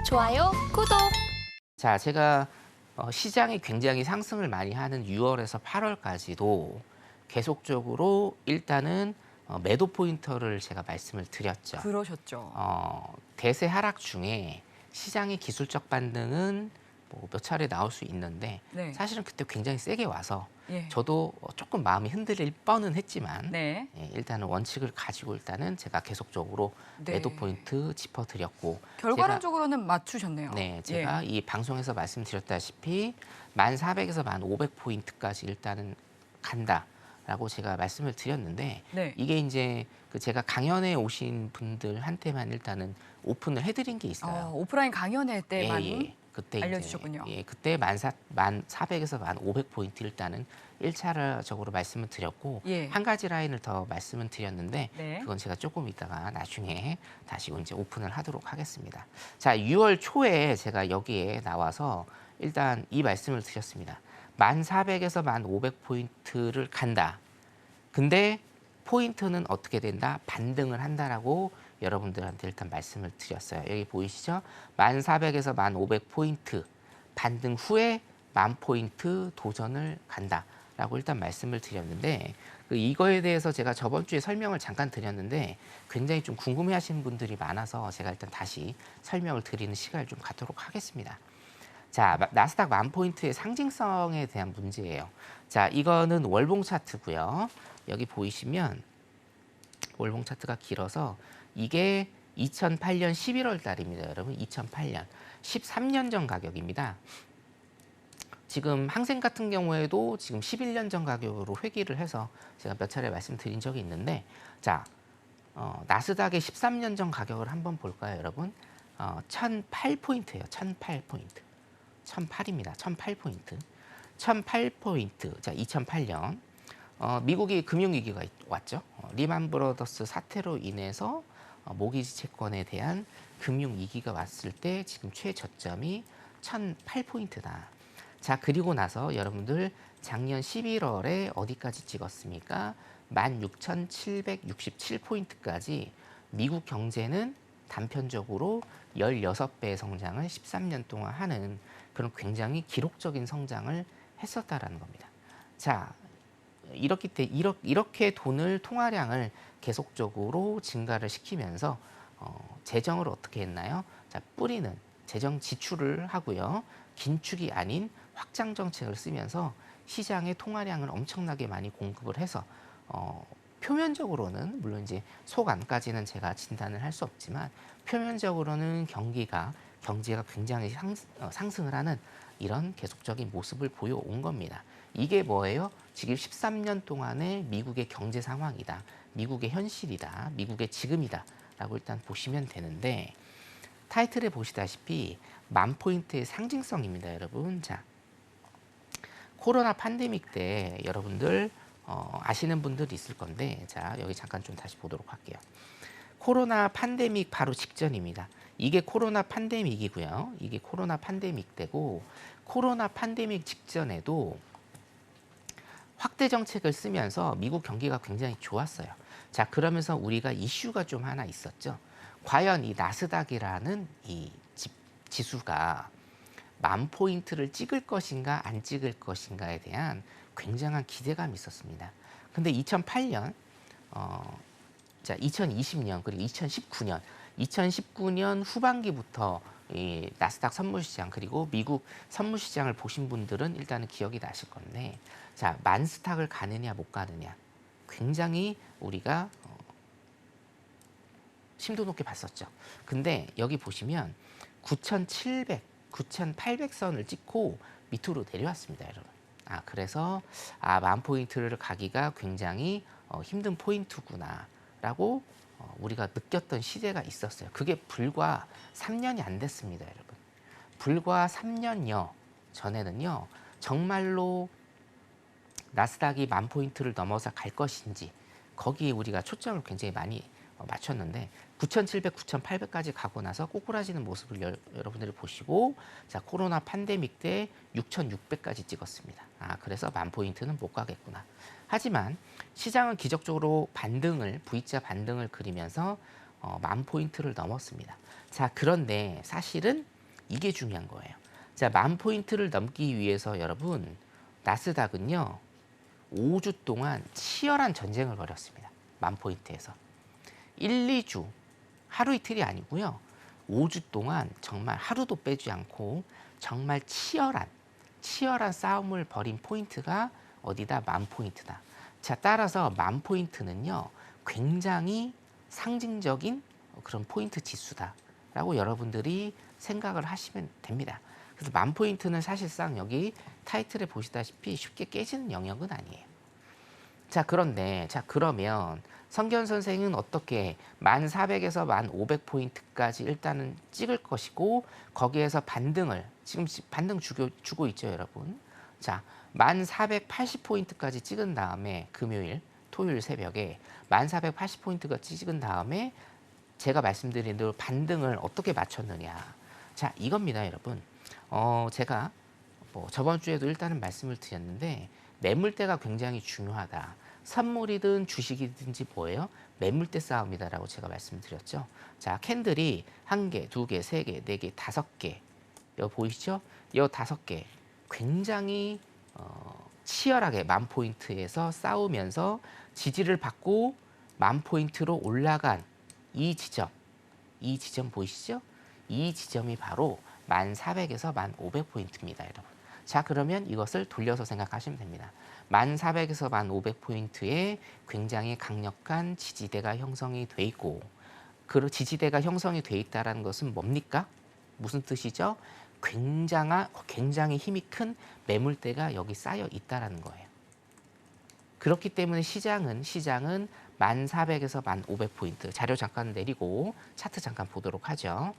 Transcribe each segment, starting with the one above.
좋아요, 구독. 자, 제가 시장이 굉장히 상승을 많이 하는 6월에서 8월까지도 계속적으로 일단은 매도 포인터를 제가 말씀을 드렸죠. 그러셨죠. 대세 하락 중에 시장의 기술적 반등은 뭐 몇 차례 나올 수 있는데 네. 사실은 그때 굉장히 세게 와서 예. 저도 조금 마음이 흔들릴 뻔은 했지만 네. 일단은 원칙을 가지고 일단은 제가 계속적으로 네. 매도 포인트 짚어드렸고 결과론적으로는 맞추셨네요. 네, 제가 예. 이 방송에서 말씀드렸다시피 1,400에서 1,500포인트까지 일단은 간다라고 제가 말씀을 드렸는데 네. 이게 이제 그 제가 강연에 오신 분들한테만 일단은 오픈을 해드린 게 있어요. 오프라인 강연회 때만 그때 알려주셨군요. 이제, 그때 1,400에서 1,500포인트 일단은 1차적으로 말씀을 드렸고 예. 한 가지 라인을 더 말씀을 드렸는데 네. 그건 제가 조금 이따가 나중에 다시 이제 오픈을 하도록 하겠습니다. 자, 6월 초에 제가 여기에 나와서 일단 이 말씀을 드렸습니다. 1,400에서 1,500포인트를 간다. 근데 포인트는 어떻게 된다? 반등을 한다라고 여러분들한테 일단 말씀을 드렸어요. 여기 보이시죠? 1,400에서 1,500포인트 반등 후에 10,000포인트 도전을 간다라고 일단 말씀을 드렸는데 이거에 대해서 제가 저번 주에 설명을 잠깐 드렸는데 굉장히 좀 궁금해하시는 분들이 많아서 제가 일단 다시 설명을 드리는 시간을 좀 갖도록 하겠습니다. 자, 나스닥 10,000포인트의 상징성에 대한 문제예요. 자, 이거는 월봉 차트고요. 여기 보이시면 월봉 차트가 길어서 이게 2008년 11월 달입니다. 여러분 2008년 13년 전 가격입니다. 지금 항생 같은 경우에도 지금 11년 전 가격으로 회귀를 해서 제가 몇 차례 말씀드린 적이 있는데 자, 나스닥의 13년 전 가격을 한번 볼까요, 여러분? 1,008포인트예요. 1,008포인트. 1,008입니다. 1,008포인트. 1,008포인트. 자, 2008년. 미국이 금융위기가 왔죠. 리만 브러더스 사태로 인해서 모기지 채권에 대한 금융위기가 왔을 때 지금 최저점이 1,008포인트다. 자, 그리고 나서 여러분들 작년 11월에 어디까지 찍었습니까? 16,767포인트까지 미국 경제는 단편적으로 16배의 성장을 13년 동안 하는 그런 굉장히 기록적인 성장을 했었다라는 겁니다. 자, 이렇게 돈을 통화량을 계속적으로 증가를 시키면서 재정을 어떻게 했나요? 자, 뿌리는 재정 지출을 하고요. 긴축이 아닌 확장 정책을 쓰면서 시장의 통화량을 엄청나게 많이 공급을 해서 표면적으로는 물론 이제 속 안까지는 제가 진단을 할 수 없지만 표면적으로는 경제가 굉장히 상승을 하는 이런 계속적인 모습을 보여온 겁니다. 이게 뭐예요? 지금 13년 동안의 미국의 경제 상황이다. 미국의 현실이다. 미국의 지금이다. 라고 일단 보시면 되는데 타이틀에 보시다시피 10,000포인트의 상징성입니다, 여러분. 자, 코로나 팬데믹 때 여러분들 아시는 분들이 있을 건데 자, 여기 잠깐 좀 다시 보도록 할게요. 코로나 팬데믹 바로 직전입니다. 이게 코로나 팬데믹이고요. 이게 코로나 팬데믹 때고 코로나 팬데믹 직전에도 확대 정책을 쓰면서 미국 경기가 굉장히 좋았어요. 자, 그러면서 우리가 이슈가 좀 하나 있었죠. 과연 이 나스닥이라는 이 지수가 10,000포인트를 찍을 것인가 안 찍을 것인가에 대한 굉장한 기대감이 있었습니다. 근데 2008년, 자, 2020년 그리고 2019년 후반기부터 이 나스닥 선물시장 그리고 미국 선물시장을 보신 분들은 일단은 기억이 나실 건데 자, 만스탁을 가느냐 못 가느냐 굉장히 우리가 심도 높게 봤었죠. 근데 여기 보시면 9,700, 9,800선을 찍고 밑으로 내려왔습니다, 여러분. 그래서 10,000포인트를 가기가 굉장히 힘든 포인트구나라고 우리가 느꼈던 시대가 있었어요. 그게 불과 3년이 안 됐습니다, 여러분. 불과 3년여 전에는요, 정말로 나스닥이 10,000포인트를 넘어서 갈 것인지 거기에 우리가 초점을 굉장히 많이 맞췄는데 9,700, 9,800까지 가고 나서 꼬꾸라지는 모습을 여러분들이 보시고 자, 코로나 팬데믹 때 6,600까지 찍었습니다. 그래서 10,000포인트는 못 가겠구나. 하지만 시장은 기적적으로 V자 반등을 그리면서 10,000포인트를 넘었습니다. 자, 그런데 사실은 이게 중요한 거예요. 자, 10,000포인트를 넘기 위해서 여러분 나스닥은요 5주 동안 치열한 전쟁을 벌였습니다. 10,000포인트에서 1, 2주 하루 이틀이 아니고요. 5주 동안 정말 하루도 빼지 않고 정말 치열한 싸움을 벌인 포인트가 어디다? 10,000포인트다. 자, 따라서 10,000포인트는요 굉장히 상징적인 그런 포인트 지수다라고 여러분들이 생각을 하시면 됩니다. 그래서 10,000포인트는 사실상 여기 타이틀에 보시다시피 쉽게 깨지는 영역은 아니에요. 자, 그러면 성견 선생은 어떻게 1,400에서 1,500포인트까지 일단은 찍을 것이고 거기에서 반등을 지금 반등 주고 있죠, 여러분. 자, 1,480포인트까지 찍은 다음에 토요일 새벽에 1,480포인트가 찍은 다음에 제가 말씀드린 대로 반등을 어떻게 맞췄느냐. 자, 이겁니다, 여러분. 제가 저번 주에도 일단은 말씀을 드렸는데 매물대가 굉장히 중요하다. 선물이든 주식이든지 뭐예요? 매물대 싸움이다라고 제가 말씀드렸죠. 자, 캔들이 1개, 2개, 3개, 4개, 5개. 여기 보이시죠? 이 5개. 굉장히 치열하게 10,000포인트에서 싸우면서 지지를 받고 10,000포인트로 올라간 이 지점 보이시죠? 이 지점이 바로 1,400에서 1,500포인트입니다, 여러분. 자, 그러면 이것을 돌려서 생각하시면 됩니다. 1,400에서 1,500포인트에 굉장히 강력한 지지대가 형성이 돼 있고, 그 지지대가 형성이 돼 있다는 것은 뭡니까? 무슨 뜻이죠? 굉장히 힘이 큰 매물대가 여기 쌓여 있다는 거예요. 그렇기 때문에 시장은 1,400에서 1,500포인트. 자료 잠깐 내리고 차트 잠깐 보도록 하죠.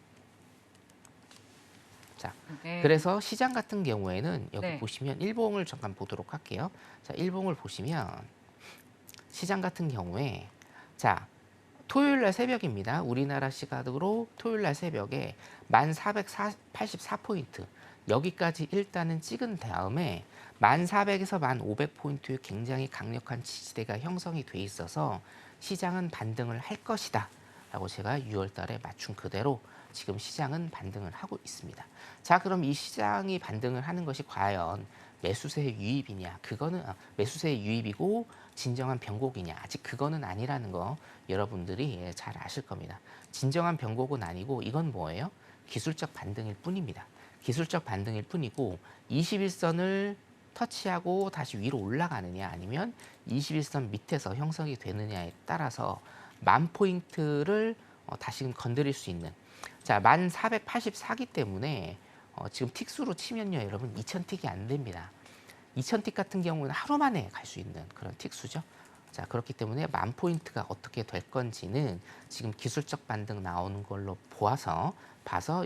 자, 네. 그래서 시장 같은 경우에는 여기 네. 보시면 일봉을 잠깐 보도록 할게요. 자, 일봉을 보시면 시장 같은 경우에 자, 토요일 날 새벽입니다. 우리나라 시각으로 토요일 날 새벽에 1,484포인트 여기까지 일단은 찍은 다음에 1,400에서 1,500포인트의 굉장히 강력한 지지대가 형성이 돼 있어서 시장은 반등을 할 것이다 라고 제가 6월 달에 맞춘 그대로 지금 시장은 반등을 하고 있습니다. 자, 그럼 이 시장이 반등을 하는 것이 과연 매수세의 유입이냐? 그거는 매수세의 유입이고 진정한 변곡이냐? 아직 그거는 아니라는 거 여러분들이 잘 아실 겁니다. 진정한 변곡은 아니고 이건 뭐예요? 기술적 반등일 뿐입니다. 기술적 반등일 뿐이고 21선을 터치하고 다시 위로 올라가느냐 아니면 21선 밑에서 형성이 되느냐에 따라서 10,000포인트를 다시금 건드릴 수 있는 자, 1,484기 때문에 지금 틱수로 치면요, 여러분 2,000틱이 안 됩니다. 2,000틱 같은 경우는 하루 만에 갈 수 있는 그런 틱수죠. 자, 그렇기 때문에 10,000포인트가 어떻게 될 건지는 지금 기술적 반등 나오는 걸로 봐서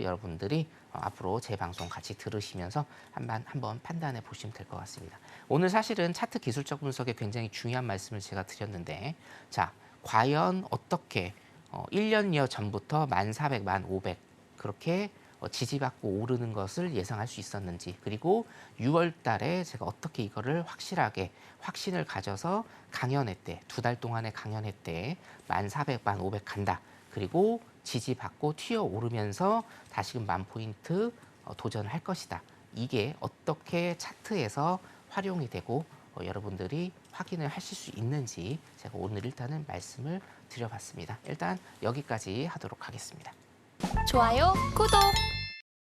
여러분들이 앞으로 제 방송 같이 들으시면서 한번 판단해 보시면 될 것 같습니다. 오늘 사실은 차트 기술적 분석에 굉장히 중요한 말씀을 제가 드렸는데 자, 과연 어떻게 1년여 전부터 1,400, 1,500 그렇게 지지받고 오르는 것을 예상할 수 있었는지 그리고 6월 달에 제가 어떻게 이거를 확신을 가져서 강연회 때 2달 동안의 강연회 때 1,400, 1,500 간다. 그리고 지지받고 튀어오르면서 다시금 10,000포인트 도전을 할 것이다. 이게 어떻게 차트에서 활용이 되고 여러분들이 확인을 하실 수 있는지 제가 오늘 일단은 말씀을 드려봤습니다. 일단 여기까지 하도록 하겠습니다. 좋아요, 구독!